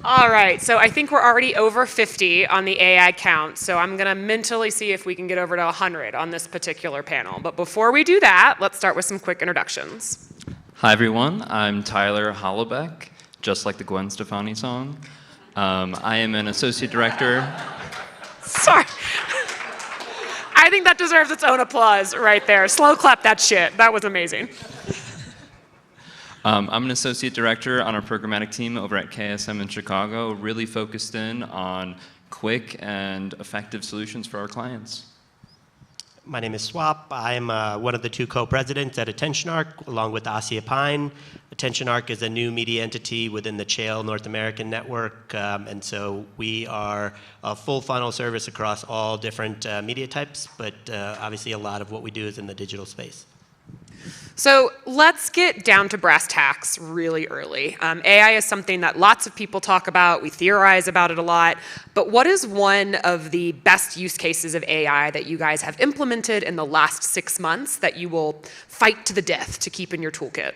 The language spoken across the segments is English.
All right, so I think we're already over 50 on the AI count, so I'm gonna mentally see if we can get over to 100 on this particular panel. But before we do that, let's start with some quick introductions. Hi everyone, I'm Tyler Holoubek, just like the Gwen Stefani song. I am an associate director. Sorry. I think that deserves its own applause right there. Slow clap that shit. That was amazing. I'm an associate director on our programmatic team over at KSM in Chicago, really focused in on quick and effective solutions for our clients. My name is Swap. I'm one of the two co-presidents at AttentionArc, along with Asia Pine. AttentionArc is a new media entity within the Chael North American network, and so we are a full funnel service across all different media types, but obviously a lot of what we do is in the digital space. So let's get down to brass tacks really early. AI is something that lots of people talk about. We theorize about it a lot. But what is one of the best use cases of AI that you guys have implemented in the last 6 months that you will fight to the death to keep in your toolkit?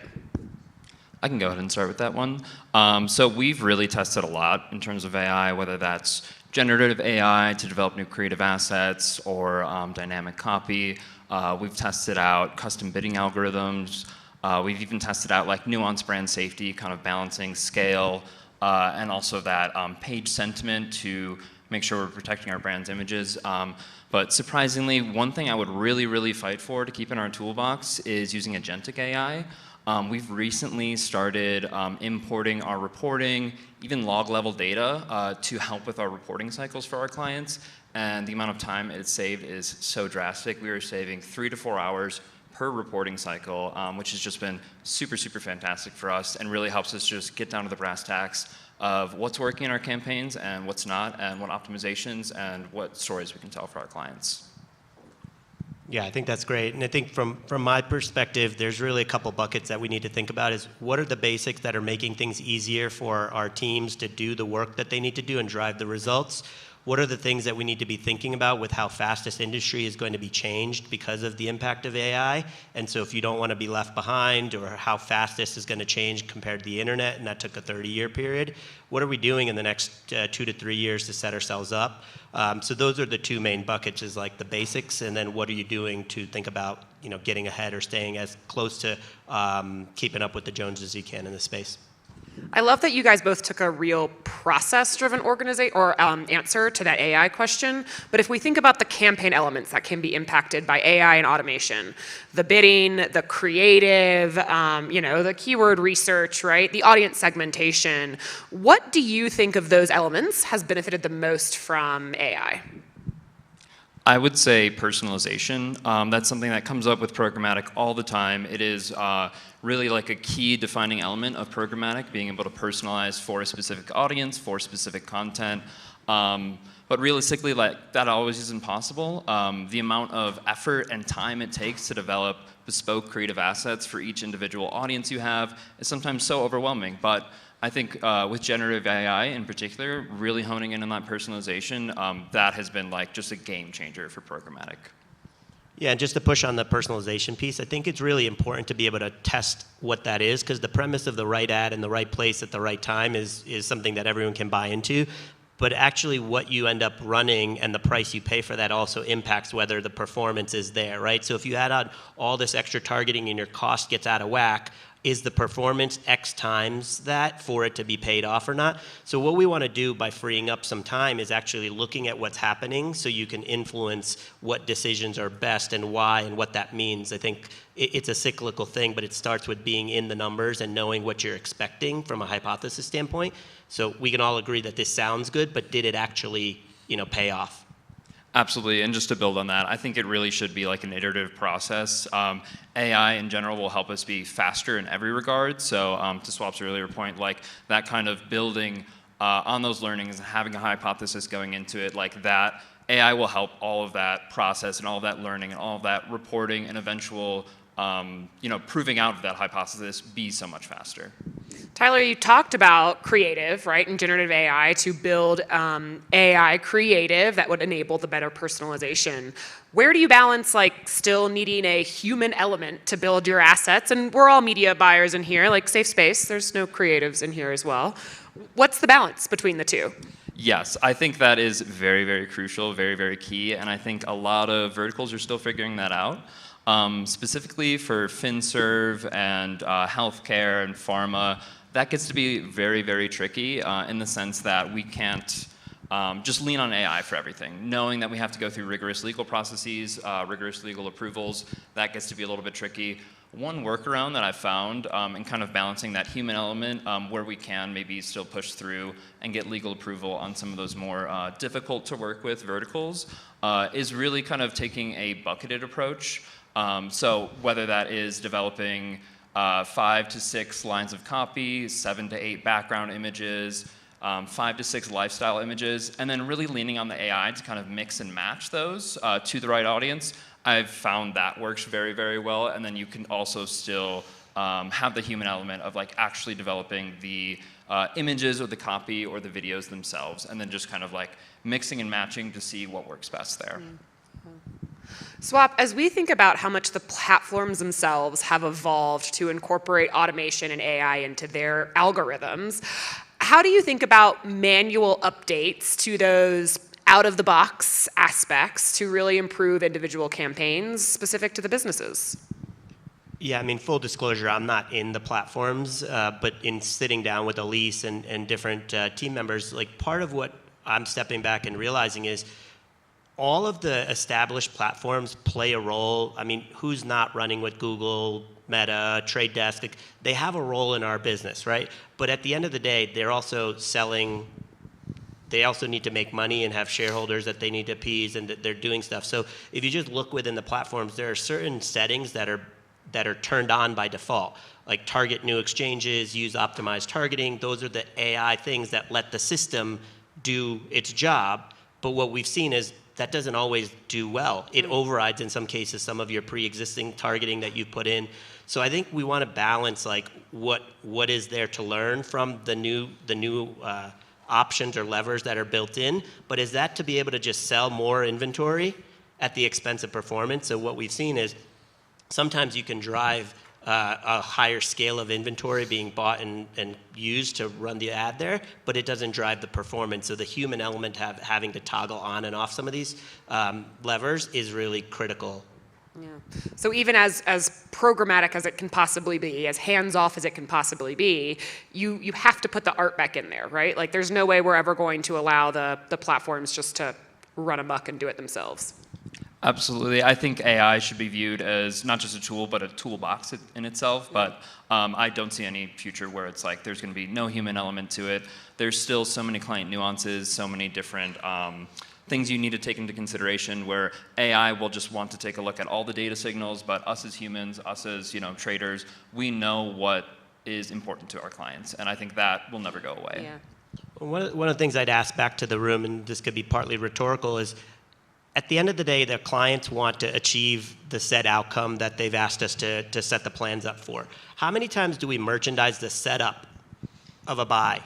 I can go ahead and start with that one. So we've really tested a lot in terms of AI, whether that's generative AI to develop new creative assets or dynamic copy. We've tested out custom bidding algorithms. We've even tested out like nuanced brand safety, kind of balancing scale, and also that page sentiment to make sure we're protecting our brand's images. But surprisingly, one thing I would really fight for to keep in our toolbox is using agentic AI. We've recently started importing our reporting, even log level data to help with our reporting cycles for our clients. And the amount of time it's saved is so drastic. We are saving 3 to 4 hours per reporting cycle, which has just been super fantastic for us and really helps us just get down to the brass tacks of what's working in our campaigns and what's not, and what optimizations and what stories we can tell for our clients. Yeah, I think that's great. And I think from my perspective, there's really a couple buckets that we need to think about is what are the basics that are making things easier for our teams to do the work that they need to do and drive the results? What are the things that we need to be thinking about with how fast this industry is going to be changed because of the impact of AI? And so if you don't want to be left behind, or how fast this is going to change compared to the internet, and that took a 30-year period, what are we doing in the next 2 to 3 years to set ourselves up? So those are the two main buckets, is like the basics, and then what are you doing to think about, you know, getting ahead or staying as close to keeping up with the Joneses as you can in this space. I love that you guys both took a real process-driven answer to that AI question. But if we think about the campaign elements that can be impacted by AI and automation, the bidding, the creative, the keyword research, right? The audience segmentation, what do you think of those elements has benefited the most from AI? I would say personalization. That's something that comes up with programmatic all the time. It is really like a key defining element of programmatic, being able to personalize for a specific audience, for specific content. But realistically, like, that always isn't possible. The amount of effort and time it takes to develop bespoke creative assets for each individual audience you have is sometimes so overwhelming. But I think with generative AI in particular, really honing in on that personalization, that has been like just a game changer for programmatic. Yeah, and just to push on the personalization piece, I think it's really important to be able to test what that is, because the premise of the right ad in the right place at the right time is something that everyone can buy into. But actually what you end up running and the price you pay for that also impacts whether the performance is there, right? So if you add on all this extra targeting and your cost gets out of whack, is the performance X times that for it to be paid off or not? So what we want to do by freeing up some time is actually looking at what's happening so you can influence what decisions are best and why and what that means. I think it's a cyclical thing, but it starts with being in the numbers and knowing what you're expecting from a hypothesis standpoint. So we can all agree that this sounds good, but did it actually, pay off? Absolutely, and just to build on that, I think it really should be like an iterative process. AI in general will help us be faster in every regard. So to Swap's earlier point, like that kind of building on those learnings and having a hypothesis going into it, like that, AI will help all of that process and all of that learning and all of that reporting and eventual proving out of that hypothesis be so much faster. Tyler, you talked about creative, right, and generative AI to build AI creative that would enable the better personalization. Where do you balance like still needing a human element to build your assets? And we're all media buyers in here, like safe space. There's no creatives in here as well. What's the balance between the two? Yes, I think that is very, very crucial, very, very key, and I think a lot of verticals are still figuring that out. Specifically for FinServe and healthcare and pharma, that gets to be very, very tricky in the sense that we can't just lean on AI for everything. Knowing that we have to go through rigorous legal processes, rigorous legal approvals, that gets to be a little bit tricky. One workaround that I've found in kind of balancing that human element where we can maybe still push through and get legal approval on some of those more difficult to work with verticals is really kind of taking a bucketed approach. So whether that is developing 5 to 6 lines of copy, 7 to 8 background images, 5 to 6 lifestyle images, and then really leaning on the AI to kind of mix and match those to the right audience. I've found that works very, very well, and then you can also still have the human element of like actually developing the images or the copy or the videos themselves, and then just kind of like mixing and matching to see what works best there. Swap, as we think about how much the platforms themselves have evolved to incorporate automation and AI into their algorithms, how do you think about manual updates to those out-of-the-box aspects to really improve individual campaigns specific to the businesses? Yeah, I mean, full disclosure, I'm not in the platforms, but in sitting down with Elise and different team members, like part of what I'm stepping back and realizing is all of the established platforms play a role. I mean, who's not running with Google, Meta, Trade Desk? Like, they have a role in our business, right? But at the end of the day, they're also selling. They also need to make money and have shareholders that they need to appease, and that they're doing stuff. So if you just look within the platforms, there are certain settings that are turned on by default, like target new exchanges, use optimized targeting. Those are the AI things that let the system do its job. But what we've seen is that doesn't always do well. It overrides, in some cases, some of your pre-existing targeting that you've put in. So I think we want to balance like what is there to learn from the new options or levers that are built in, but is that to be able to just sell more inventory at the expense of performance? So what we've seen is sometimes you can drive a higher scale of inventory being bought and used to run the ad there, but it doesn't drive the performance. So the human element having to toggle on and off some of these levers is really critical. Yeah. So even as programmatic as it can possibly be, as hands-off as it can possibly be, you have to put the art back in there, right? Like there's no way we're ever going to allow the platforms just to run amok and do it themselves. Absolutely. I think AI should be viewed as not just a tool, but a toolbox in itself. But I don't see any future where it's like there's going to be no human element to it. There's still so many client nuances, so many different things you need to take into consideration where AI will just want to take a look at all the data signals, but us as humans, us as traders, we know what is important to our clients. And I think that will never go away. Yeah. One of the things I'd ask back to the room, and this could be partly rhetorical, is at the end of the day, their clients want to achieve the set outcome that they've asked us to set the plans up for. How many times do we merchandise the setup of a buy?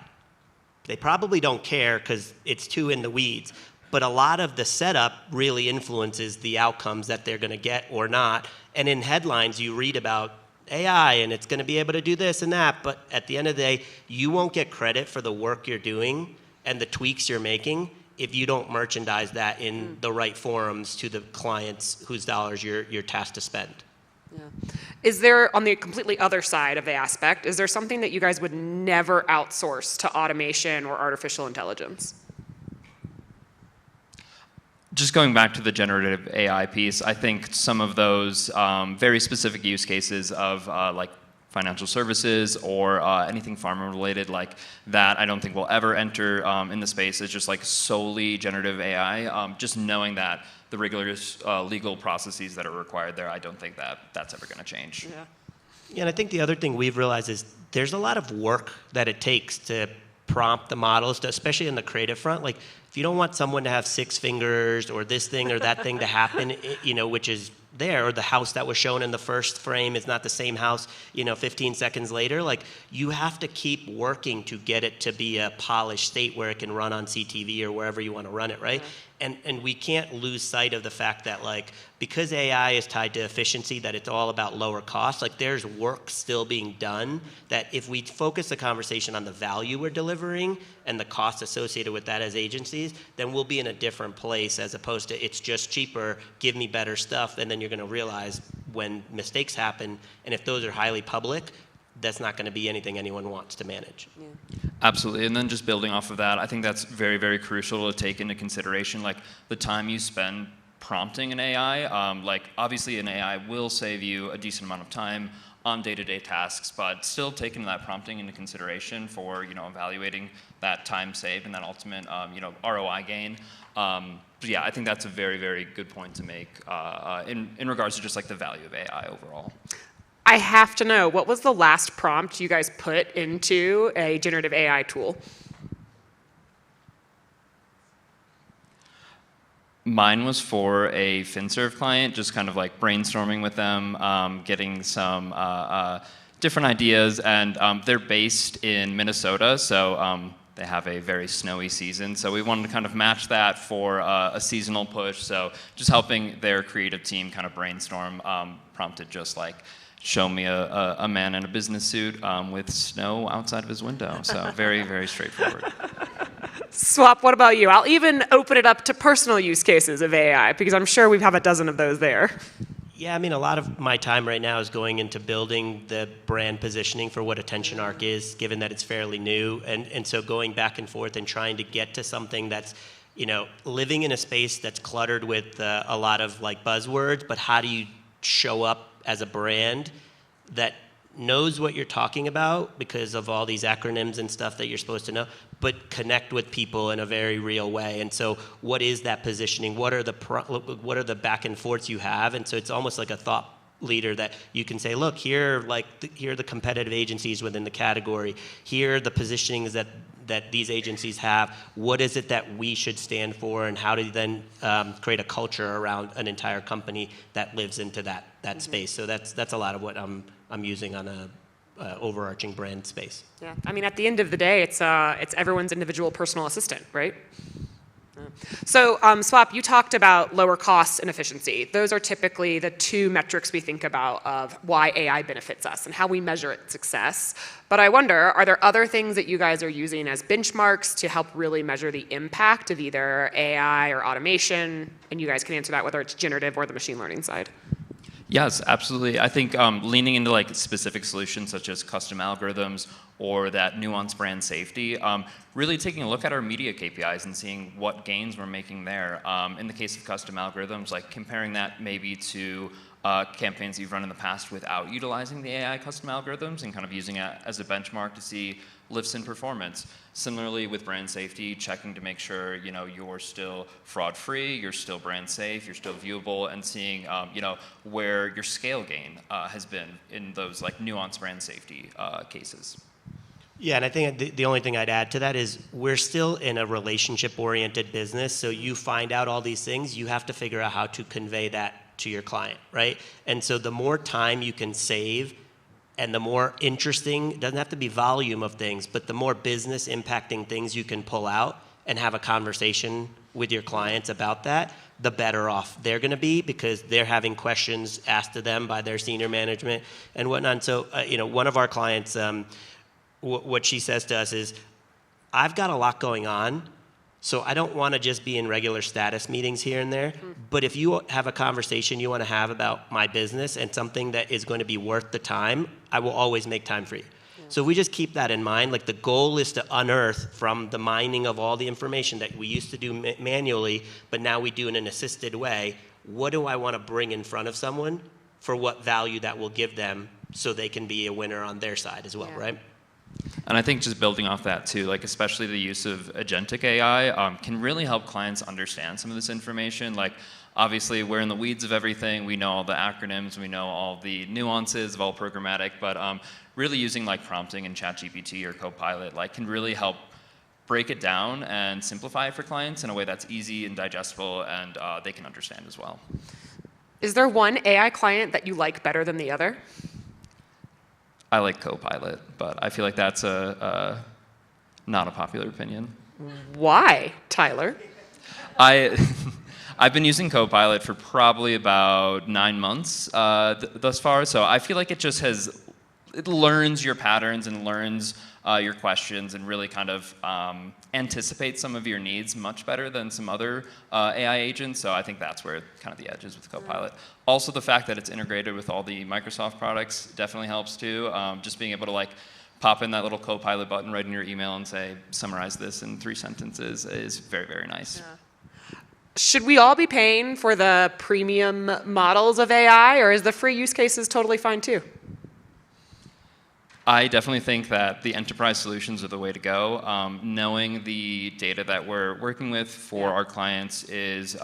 They probably don't care because it's too in the weeds. But a lot of the setup really influences the outcomes that they're going to get or not. And in headlines, you read about AI and it's going to be able to do this and that. But at the end of the day, you won't get credit for the work you're doing and the tweaks you're making if you don't merchandise that in the right forums to the clients whose dollars you're tasked to spend. Yeah. Is there, on the completely other side of the aspect, is there something that you guys would never outsource to automation or artificial intelligence? Just going back to the generative AI piece, I think some of those very specific use cases of like financial services or anything pharma related like that, I don't think will ever enter in the space. It's just like solely generative AI. Just knowing that the rigorous legal processes that are required there, I don't think that that's ever going to change. Yeah. Yeah, and I think the other thing we've realized is there's a lot of work that it takes to prompt the models, especially in the creative front. Like, if you don't want someone to have 6 fingers or this thing or that thing to happen, which is there, or the house that was shown in the first frame is not the same house, 15 seconds later, like, you have to keep working to get it to be a polished state where it can run on CTV or wherever you want to run it, right? And we can't lose sight of the fact that, like, because AI is tied to efficiency, that it's all about lower costs. Like, there's work still being done that if we focus the conversation on the value we're delivering and the costs associated with that as agencies, then we'll be in a different place as opposed to it's just cheaper, give me better stuff, and then you're going to realize when mistakes happen, and if those are highly public, that's not going to be anything anyone wants to manage. Yeah. Absolutely, and then just building off of that, I think that's very, very crucial to take into consideration, like the time you spend prompting an AI. Like obviously an AI will save you a decent amount of time on day-to-day tasks, but still taking that prompting into consideration for evaluating that time saved and that ultimate ROI gain. But yeah, I think that's a very, very good point to make in regards to just like the value of AI overall. I have to know, what was the last prompt you guys put into a generative AI tool? Mine was for a FinServe client, just kind of like brainstorming with them, getting some different ideas, and they're based in Minnesota, so they have a very snowy season, so we wanted to kind of match that for a seasonal push, so just helping their creative team kind of brainstorm, prompted just like, show me a man in a business suit with snow outside of his window. So very, very straightforward. Swap, what about you? I'll even open it up to personal use cases of AI, because I'm sure we have a dozen of those there. Yeah, I mean, a lot of my time right now is going into building the brand positioning for what Attention Arc is, given that it's fairly new. And so going back and forth and trying to get to something that's, living in a space that's cluttered with a lot of like buzzwords, but how do you show up as a brand that knows what you're talking about because of all these acronyms and stuff that you're supposed to know, but connect with people in a very real way. And so what is that positioning? What are the back and forths you have? And so it's almost like a thought leader that you can say, look, here are the competitive agencies within the category. Here are the positionings that these agencies have. What is it that we should stand for, and how do you then create a culture around an entire company that lives into that space? So that's a lot of what I'm using on a overarching brand space. Yeah, I mean, at the end of the day, it's everyone's individual personal assistant, right? So, Swap, you talked about lower costs and efficiency. Those are typically the two metrics we think about of why AI benefits us and how we measure its success. But I wonder, are there other things that you guys are using as benchmarks to help really measure the impact of either AI or automation? And you guys can answer that whether it's generative or the machine learning side. Yes, absolutely. I think leaning into like specific solutions such as custom algorithms or that nuanced brand safety, really taking a look at our media KPIs and seeing what gains we're making there. In the case of custom algorithms, like comparing that maybe to campaigns you've run in the past without utilizing the AI custom algorithms and kind of using it as a benchmark to see lifts in performance. Similarly with brand safety, checking to make sure you're still fraud-free, you're still brand safe, you're still viewable, and seeing where your scale gain has been in those like nuanced brand safety cases. Yeah, and I think the only thing I'd add to that is we're still in a relationship-oriented business, so you find out all these things, you have to figure out how to convey that to your client, right? And so the more time you can save and the more interesting, it doesn't have to be volume of things, but the more business impacting things you can pull out and have a conversation with your clients about that, the better off they're going to be because they're having questions asked of them by their senior management and whatnot. So, one of our clients, what she says to us is, I've got a lot going on, so I don't want to just be in regular status meetings here and there, but if you have a conversation you want to have about my business and something that is going to be worth the time, I will always make time for you. Yeah. So we just keep that in mind. Like the goal is to unearth from the mining of all the information that we used to do manually, but now we do in an assisted way. What do I want to bring in front of someone for what value that will give them so they can be a winner on their side as well, right? And I think just building off that too, like especially the use of agentic AI can really help clients understand some of this information. Like obviously we're in the weeds of everything. We know all the acronyms, we know all the nuances of all programmatic, but really using like prompting in ChatGPT or Copilot like can really help break it down and simplify it for clients in a way that's easy and digestible and they can understand as well. Is there one AI client that you like better than the other? I like Copilot, but I feel like that's not a popular opinion. Why, Tyler? I've been using Copilot for probably about 9 months thus far, so I feel like it learns your patterns and learns your questions and really kind of anticipates some of your needs much better than some other AI agents, so I think that's where kind of the edge is with Copilot. Also, the fact that it's integrated with all the Microsoft products definitely helps too. Just being able to like pop in that little Copilot button right in your email and say, summarize this in 3 sentences is very, very nice. Yeah. Should we all be paying for the premium models of AI, or is the free use cases totally fine too? I definitely think that the enterprise solutions are the way to go. Knowing the data that we're working with for our clients is,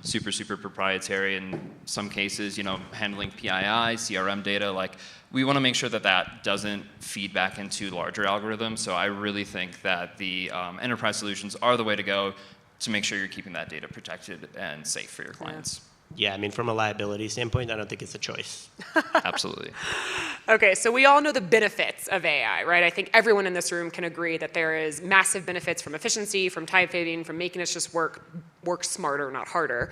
super, super proprietary. In some cases, handling PII, CRM data, like we want to make sure that that doesn't feed back into larger algorithms. So I really think that the enterprise solutions are the way to go to make sure you're keeping that data protected and safe for your clients. Yeah, I mean, from a liability standpoint, I don't think it's a choice. Absolutely. Okay, so we all know the benefits of AI, right? I think everyone in this room can agree that there is massive benefits from efficiency, from time saving, from making us just work smarter, not harder.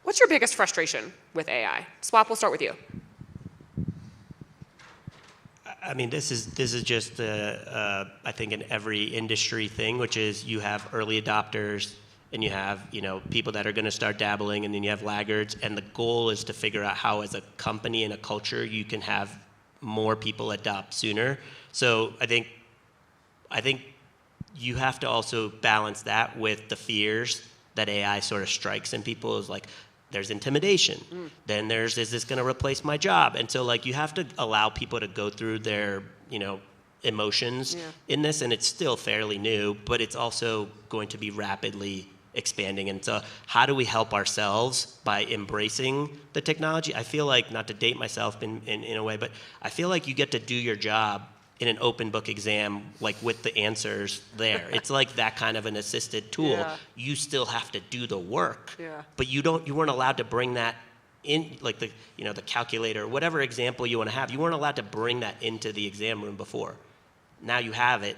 What's your biggest frustration with AI? Swap, we'll start with you. I mean, this is just, I think, in every industry thing, which is you have early adopters, and you have people that are going to start dabbling, and then you have laggards, and the goal is to figure out how, as a company and a culture, you can have more people adopt sooner. So I think you have to also balance that with the fears that AI sort of strikes in people. Is like, there's intimidation. Then there's, is this going to replace my job? And so like you have to allow people to go through their emotions in this, and it's still fairly new, but it's also going to be rapidly expanding. And so how do we help ourselves by embracing the technology? I feel like, not to date myself in a way, but I feel like you get to do your job in an open book exam, like with the answers there. It's like that kind of an assisted tool. Yeah. You still have to do the work, Yeah. but you weren't allowed to bring that in, like the calculator, whatever example you want to have. You weren't allowed to bring that into the exam room before. Now you have it.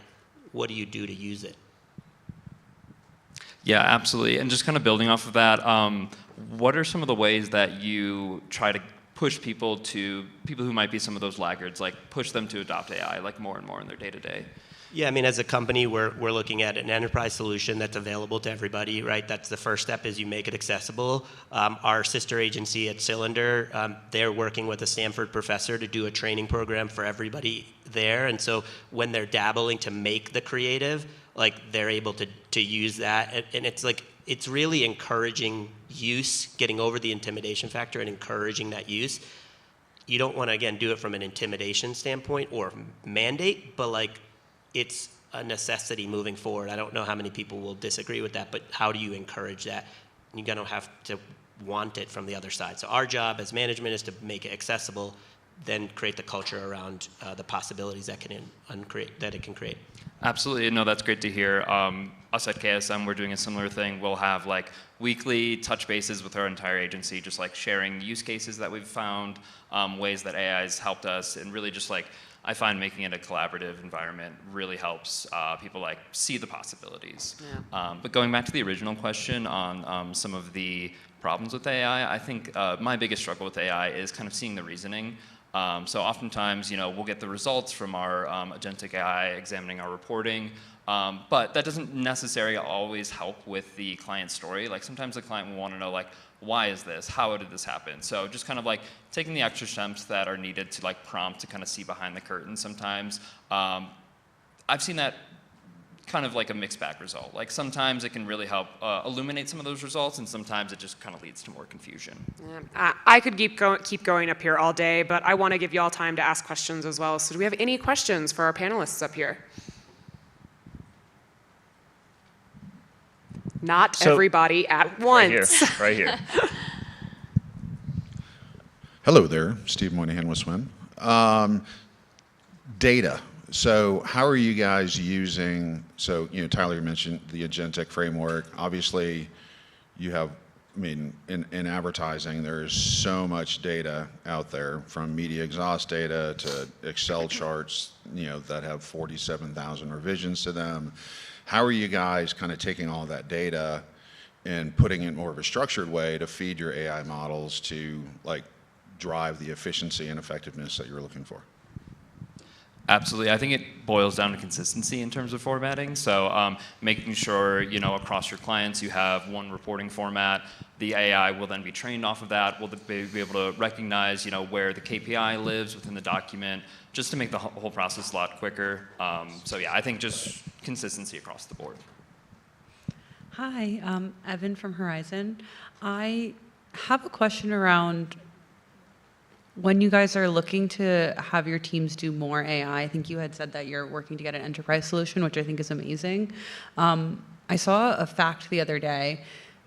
What do you do to use it? Yeah, absolutely. And just kind of building off of that, what are some of the ways that you try to push people who might be some of those laggards, like push them to adopt AI like more and more in their day-to-day? Yeah, I mean, as a company, we're looking at an enterprise solution that's available to everybody, right? That's the first step, is you make it accessible. Our sister agency at Cylinder, they're working with a Stanford professor to do a training program for everybody there. And so when they're dabbling to make the creative, like they're able to use that. And it's like, it's really encouraging use, getting over the intimidation factor and encouraging that use. You don't want to, again, do it from an intimidation standpoint or mandate, but like, it's a necessity moving forward. I don't know how many people will disagree with that, but how do you encourage that? You're going to have to want it from the other side. So our job as management is to make it accessible, then create the culture around the possibilities that it can create. Absolutely. No, that's great to hear. Us at KSM, we're doing a similar thing. We'll have like weekly touch bases with our entire agency, just like sharing use cases that we've found, ways that AI has helped us, and really just like, I find making it a collaborative environment really helps people like see the possibilities. Yeah. But going back to the original question on some of the problems with AI, I think my biggest struggle with AI is kind of seeing the reasoning. So oftentimes, we'll get the results from our agentic AI examining our reporting, but that doesn't necessarily always help with the client story. Like sometimes the client will want to know, like, why is this? How did this happen? So just kind of like taking the extra steps that are needed to like prompt to kind of see behind the curtain sometimes. I've seen that kind of like a mixed bag result. Like sometimes it can really help illuminate some of those results, and sometimes it just kind of leads to more confusion. Yeah. I could keep going up here all day, but I want to give you all time to ask questions as well. So do we have any questions for our panelists up here? Not everybody at once. Right here. Hello there, Steve Moynihan with Swim. Data. So how are you guys using, Tyler, you mentioned the agentic framework. Obviously, you have, in advertising, there's so much data out there, from media exhaust data to Excel charts, that have 47,000 revisions to them. How are you guys kind of taking all that data and putting it in more of a structured way to feed your AI models to like drive the efficiency and effectiveness that you're looking for? Absolutely. I think it boils down to consistency in terms of formatting. So making sure, across your clients you have one reporting format. The AI will then be trained off of that. We'll be able to recognize, where the KPI lives within the document, just to make the whole process a lot quicker. So yeah, I think just consistency across the board. Hi, Evan from Horizon. I have a question around when you guys are looking to have your teams do more AI. I think you had said that you're working to get an enterprise solution, which I think is amazing. I saw a fact the other day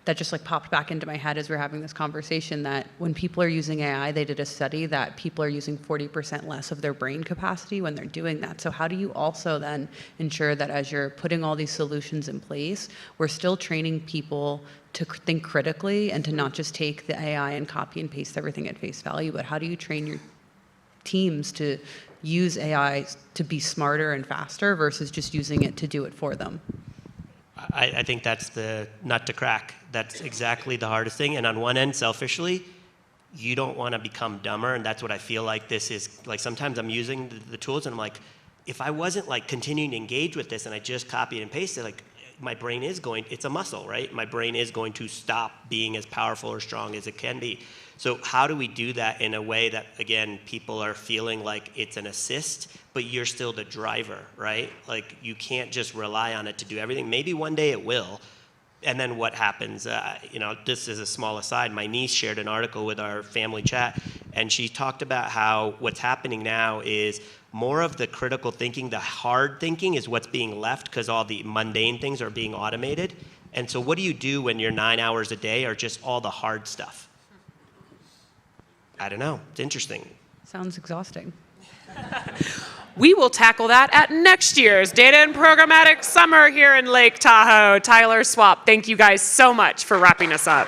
that just like popped back into my head as we were having this conversation, that when people are using AI, they did a study that people are using 40% less of their brain capacity when they're doing that. So how do you also then ensure that as you're putting all these solutions in place, we're still training people to think critically and to not just take the AI and copy and paste everything at face value, but how do you train your teams to use AI to be smarter and faster versus just using it to do it for them? I think that's the nut to crack. That's exactly the hardest thing. And on one end, selfishly, you don't want to become dumber. And that's what I feel like this is. Like sometimes I'm using the tools and I'm like, if I wasn't like continuing to engage with this and I just copied and pasted, like my brain is going, it's a muscle, right? My brain is going to stop being as powerful or strong as it can be. So how do we do that in a way that, again, people are feeling like it's an assist, but you're still the driver, right? Like you can't just rely on it to do everything. Maybe one day it will. And then what happens? This is a small aside. My niece shared an article with our family chat, and she talked about how what's happening now is more of the critical thinking, the hard thinking is what's being left because all the mundane things are being automated. And so what do you do when your 9 hours a day are just all the hard stuff? I don't know. It's interesting. Sounds exhausting. We will tackle that at next year's Data and Programmatic Summer here in Lake Tahoe. Tyler Swap, thank you guys so much for wrapping us up.